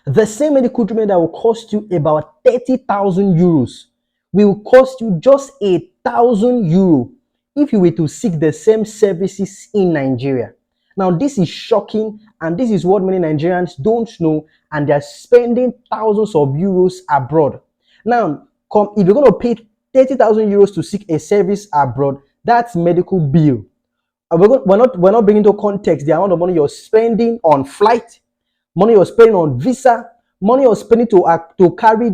The same medical treatment that will cost you about 30,000 euros will cost you just 1,000 euro if you were to seek the same services in Nigeria. Now, this is shocking, and this is what many Nigerians don't know, and they're spending thousands of euros abroad. Now, if you're going to pay 30,000 euros to seek a service abroad, that's medical bill. We're not bringing into context the amount of money you're spending on flight, money you're spending on visa, money you're spending to carry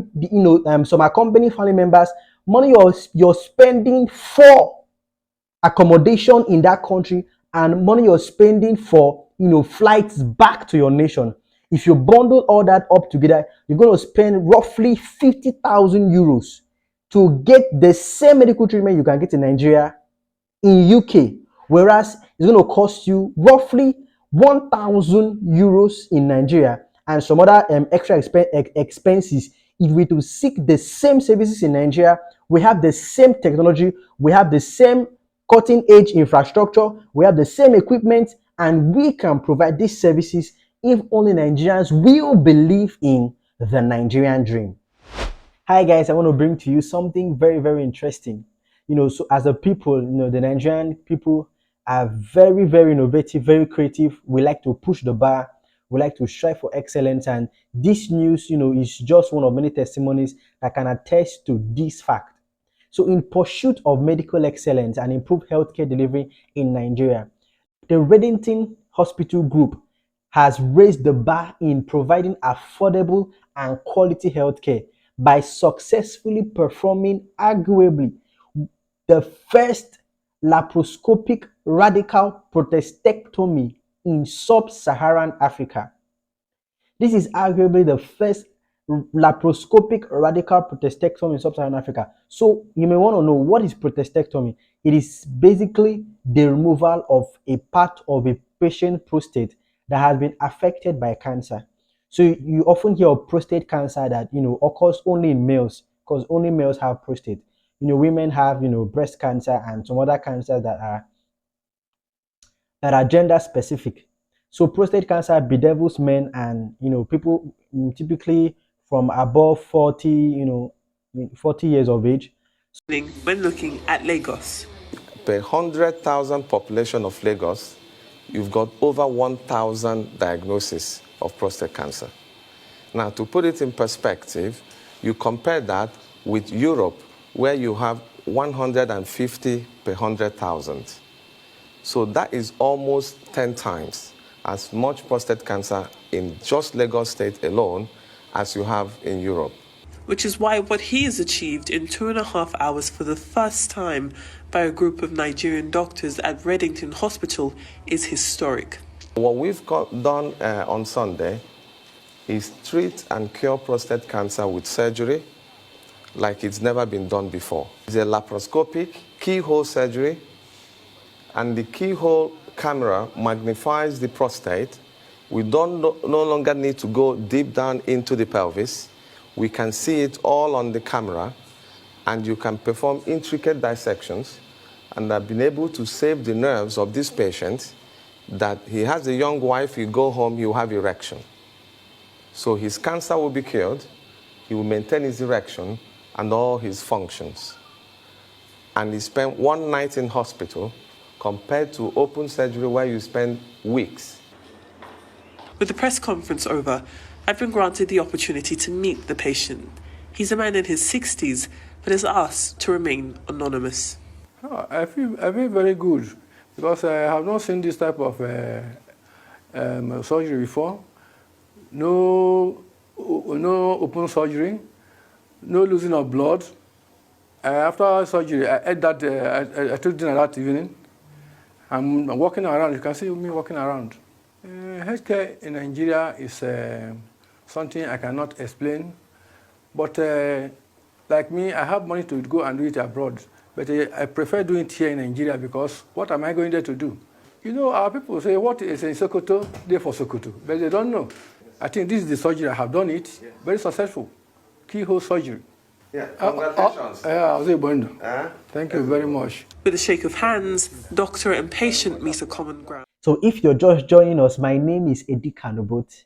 some accompanying family members, money you're spending for accommodation in that country, and money you're spending for flights back to your nation. If you bundle all that up together, you're going to spend roughly 50,000 euros to get the same medical treatment you can get in Nigeria in UK, whereas it's going to cost you roughly 1,000 euros in Nigeria and some other extra expenses. If we to seek the same services in Nigeria, we have the same technology, we have the same cutting edge infrastructure, we have the same equipment, and we can provide these services if only Nigerians will believe in the Nigerian dream. Hi guys, I want to bring to you something very, very interesting. So as a people, the Nigerian people are very, very innovative, very creative. We like to push the bar. We like to strive for excellence. And this news, is just one of many testimonies that can attest to this fact. So in pursuit of medical excellence and improved healthcare delivery in Nigeria, the Reddington Hospital Group has raised the bar in providing affordable and quality healthcare by successfully performing arguably the first laparoscopic radical prostatectomy in sub-Saharan Africa. This is arguably the first laparoscopic radical prostatectomy in sub-Saharan Africa. So you may want to know, what is prostatectomy? It is basically the removal of a part of a patient prostate that has been affected by cancer. So you often hear of prostate cancer that occurs only in males, because only males have prostate. Women have breast cancer and some other cancers that are gender specific. So prostate cancer bedevils men and people typically from above 40 40 years of age. When looking at Lagos, per 100,000 population of Lagos, you've got over 1,000 diagnoses of prostate cancer. Now, to put it in perspective, you compare that with Europe, where you have 150 per 100,000. So that is almost 10 times as much prostate cancer in just Lagos State alone as you have in Europe. Which is why what he has achieved in 2.5 hours for the first time by a group of Nigerian doctors at Reddington Hospital is historic. What we've done on Sunday is treat and cure prostate cancer with surgery like it's never been done before. It's a laparoscopic keyhole surgery, and the keyhole camera magnifies the prostate. We don't no longer need to go deep down into the pelvis. We can see it all on the camera, and you can perform intricate dissections, and I've been able to save the nerves of this patient that he has a young wife, you go home, you have erection. So his cancer will be cured, he will maintain his erection and all his functions. And he spent one night in hospital compared to open surgery where you spend weeks. With the press conference over, I've been granted the opportunity to meet the patient. He's a man in his 60s, but has asked to remain anonymous. I feel very good because I have not seen this type of surgery before. No open surgery, no losing of blood. After surgery, I ate that. I took dinner that evening. I'm walking around. You can see me walking around. Healthcare in Nigeria is something I cannot explain. But like me, I have money to go and do it abroad. But I prefer doing it here in Nigeria because what am I going there to do? Our people say, what is in Sokoto, they're for Sokoto. But they don't know. I think this is the surgery I have done it. Very successful. Keyhole surgery. Yeah, congratulations. Thank you very much. With a shake of hands, doctor and patient meet a common ground. So if you're just joining us, my name is Eddie Kanobot,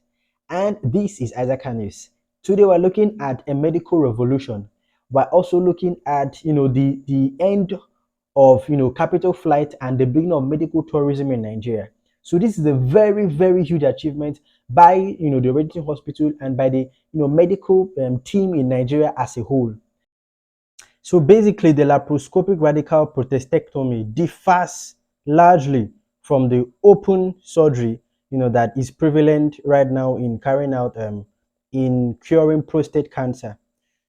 And this is Isaac News. Today we're looking at a medical revolution. We're also looking at the end of capital flight and the beginning of medical tourism in Nigeria. So this is a very, very huge achievement by the Reddington Hospital and by the medical team in Nigeria as a whole. So basically, the laparoscopic radical prostatectomy differs largely from the open surgery, that is prevalent right now in carrying out in curing prostate cancer.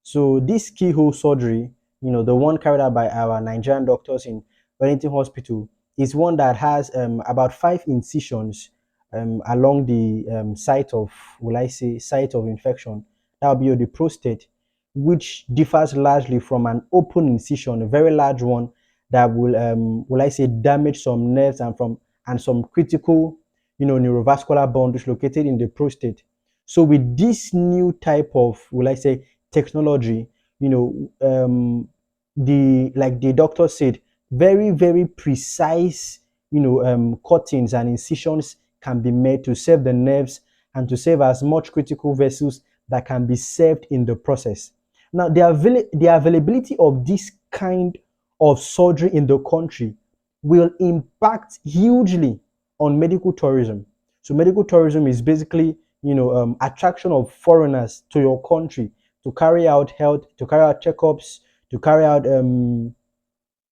So this keyhole surgery, the one carried out by our Nigerian doctors in Wellington Hospital, is one that has about 5 incisions along the site of, will I say, site of infection. That will be the prostate, which differs largely from an open incision, a very large one that will I say, damage some nerves and some critical, neurovascular bundles located in the prostate. So with this new type of, will I say, technology, like the doctor said, very, very precise, cuttings and incisions can be made to save the nerves and to save as much critical vessels that can be saved in the process. Now, the availability of this kind of surgery in the country will impact hugely on medical tourism. So medical tourism is basically, attraction of foreigners to your country to carry out health, to carry out checkups, to carry out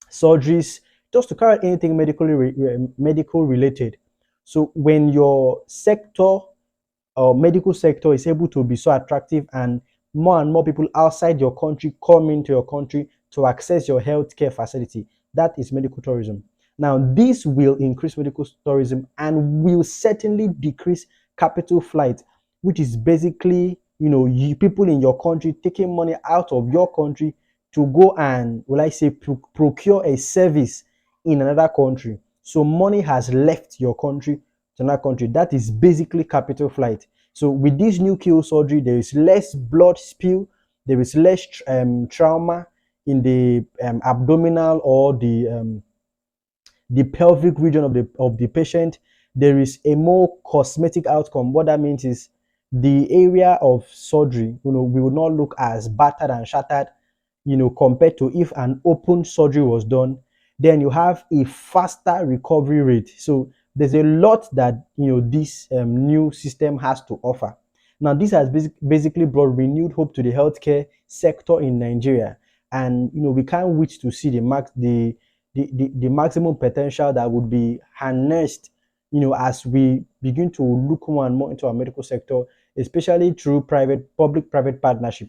surgeries, just to carry out anything medical related. So when your sector or medical sector is able to be so attractive and more people outside your country come into your country to access your healthcare facility, that is medical tourism. Now, this will increase medical tourism and will certainly decrease capital flight, which is basically, people in your country taking money out of your country to go and, will I say, procure a service in another country. So money has left your country to another country. That is basically capital flight. So with this new keyhole surgery, there is less blood spill, there is less trauma in the abdominal or the pelvic region of the patient. There is a more cosmetic outcome. What that means is the area of surgery, we will not look as battered and shattered, compared to if an open surgery was done. Then you have a faster recovery rate. So there's a lot that this new system has to offer. Now, this has basically brought renewed hope to the healthcare sector in Nigeria, and we can't wait to see the maximum potential that would be harnessed, as we begin to look more and more into our medical sector, especially through public-private partnership.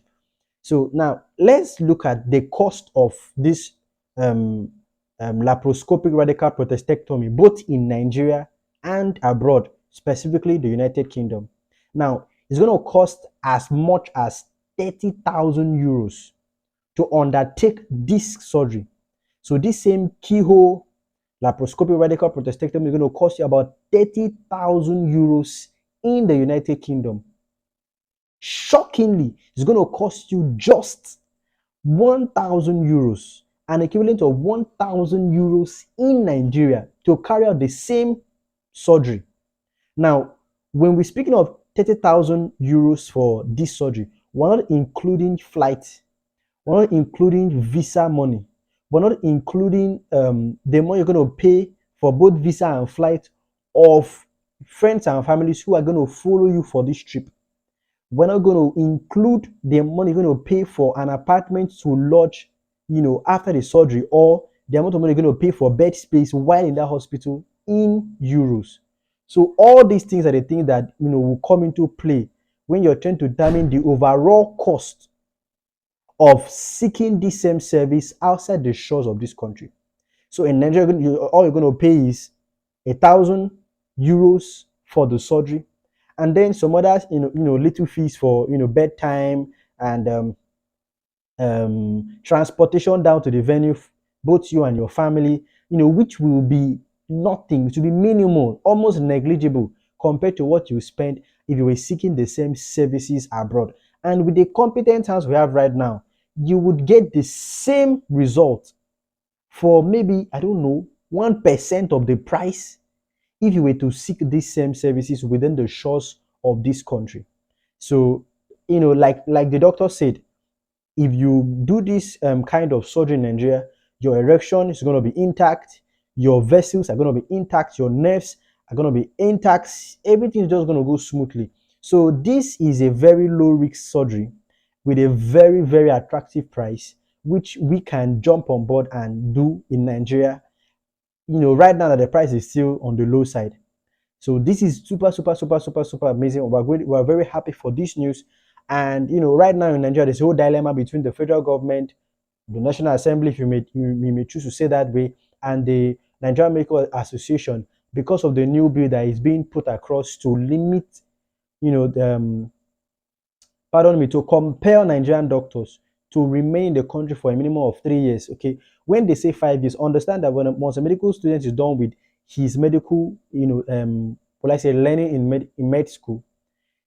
So now let's look at the cost of this laparoscopic radical prostatectomy, both in Nigeria and abroad, specifically the United Kingdom. Now, it's going to cost as much as 30,000 euros to undertake this surgery. So this same keyhole laparoscopic radical prostatectomy is going to cost you about 30,000 euros in the United Kingdom. Shockingly, it's going to cost you just 1,000 euros, an equivalent of 1,000 euros in Nigeria to carry out the same surgery. Now, when we're speaking of 30,000 euros for this surgery, we're not including flight, we're not including visa money, we're not including the money you're going to pay for both visa and flight of friends and families who are going to follow you for this trip. We're not going to include the money you're going to pay for an apartment to lodge, after the surgery, or the amount of money you're going to pay for bed space while in that hospital in euros. So all these things are the things that will come into play when you're trying to determine the overall cost of seeking this same service outside the shores of this country. So in Nigeria, all you're going to pay is 1,000 euros for the surgery, and then some other little fees for bedtime and transportation down to the venue, both you and your family, which will be nothing, to be minimal, almost negligible compared to what you spend if you were seeking the same services abroad. And with the competent hands we have right now, you would get the same result for maybe, I don't know, 1% of the price if you were to seek these same services within the shores of this country. So, like the doctor said, if you do this kind of surgery in Nigeria, your erection is going to be intact, your vessels are going to be intact, your nerves are going to be intact, everything is just going to go smoothly. So this is a very low risk surgery with a very, very attractive price, which we can jump on board and do in Nigeria. Right now that the price is still on the low side. So this is super, super, super, super, super amazing. We're very happy for this news. And right now in Nigeria, there's a whole dilemma between the federal government, the National Assembly, if you may choose to say that way, and the Nigerian Medical Association, because of the new bill that is being put across to limit, pardon me, to compel Nigerian doctors to remain in the country for a minimum of 3 years. Okay, when they say 5 years, understand that once a medical student is done with his medical, what I say, learning in med school,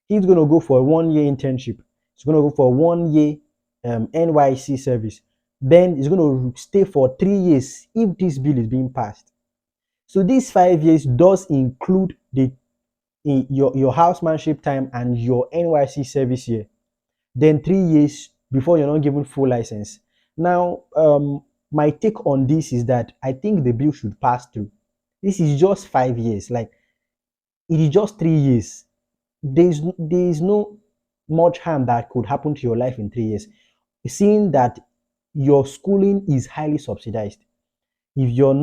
he's going to go for a 1 year internship. He's going to go for a 1 year NYC service. Then he's going to stay for 3 years if this bill is being passed. So these 5 years does include your housemanship time and your NYC service year. Then 3 years before you're not given full license. Now, my take on this is that I think the bill should pass through. This is just 5 years. Like, it is just 3 years. There is no much harm that could happen to your life in 3 years. Seeing that your schooling is highly subsidized. If you're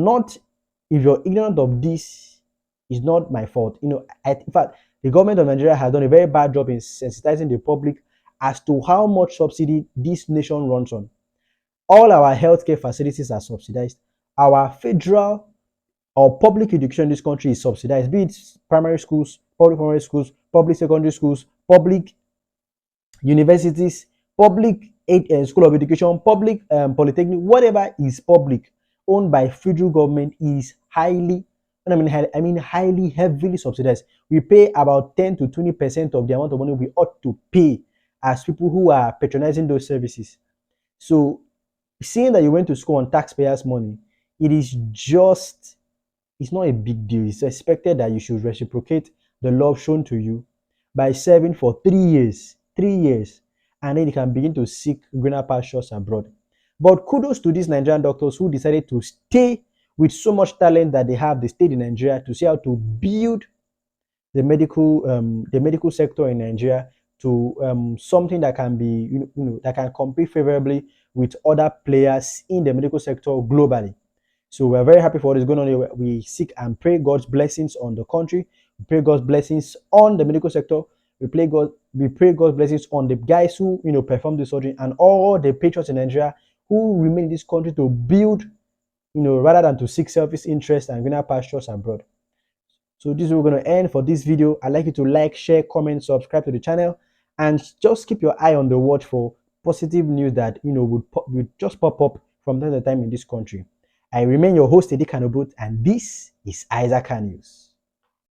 ignorant of this, it's not my fault. In fact, the government of Nigeria has done a very bad job in sensitizing the public as to how much subsidy this nation runs on. All our healthcare facilities are subsidized. Our federal or public education in this country is subsidized, be it primary schools, public secondary schools, public universities, public school of education, public polytechnic, whatever is public, owned by federal government, is highly, and highly, heavily subsidized. We pay about 10 to 20% of the amount of money we ought to pay as people who are patronizing those services. So, seeing that you went to school on taxpayers' money, it's not a big deal. It's expected that you should reciprocate the love shown to you by serving for 3 years. 3 years. And then you can begin to seek greener pastures abroad. But kudos to these Nigerian doctors who decided to stay with so much talent that they have. They stayed in Nigeria to see how to build the medical sector in Nigeria to something that can be that can compete favorably with other players in the medical sector globally. So we're very happy for what is going on here. We seek and pray God's blessings on the country. We pray God's blessings on the medical sector. We pray God's blessings on the guys who perform the surgery and all the patriots in Nigeria who remain in this country to build, rather than to seek selfish interest and greener pastures abroad. So this is where we're going to end for this video. I'd like you to like, share, comment, subscribe to the channel, and just keep your eye on the watch for positive news that would just pop up from time to time in this country. I remain your host, Eddie Kanobut, and this is Isaac News.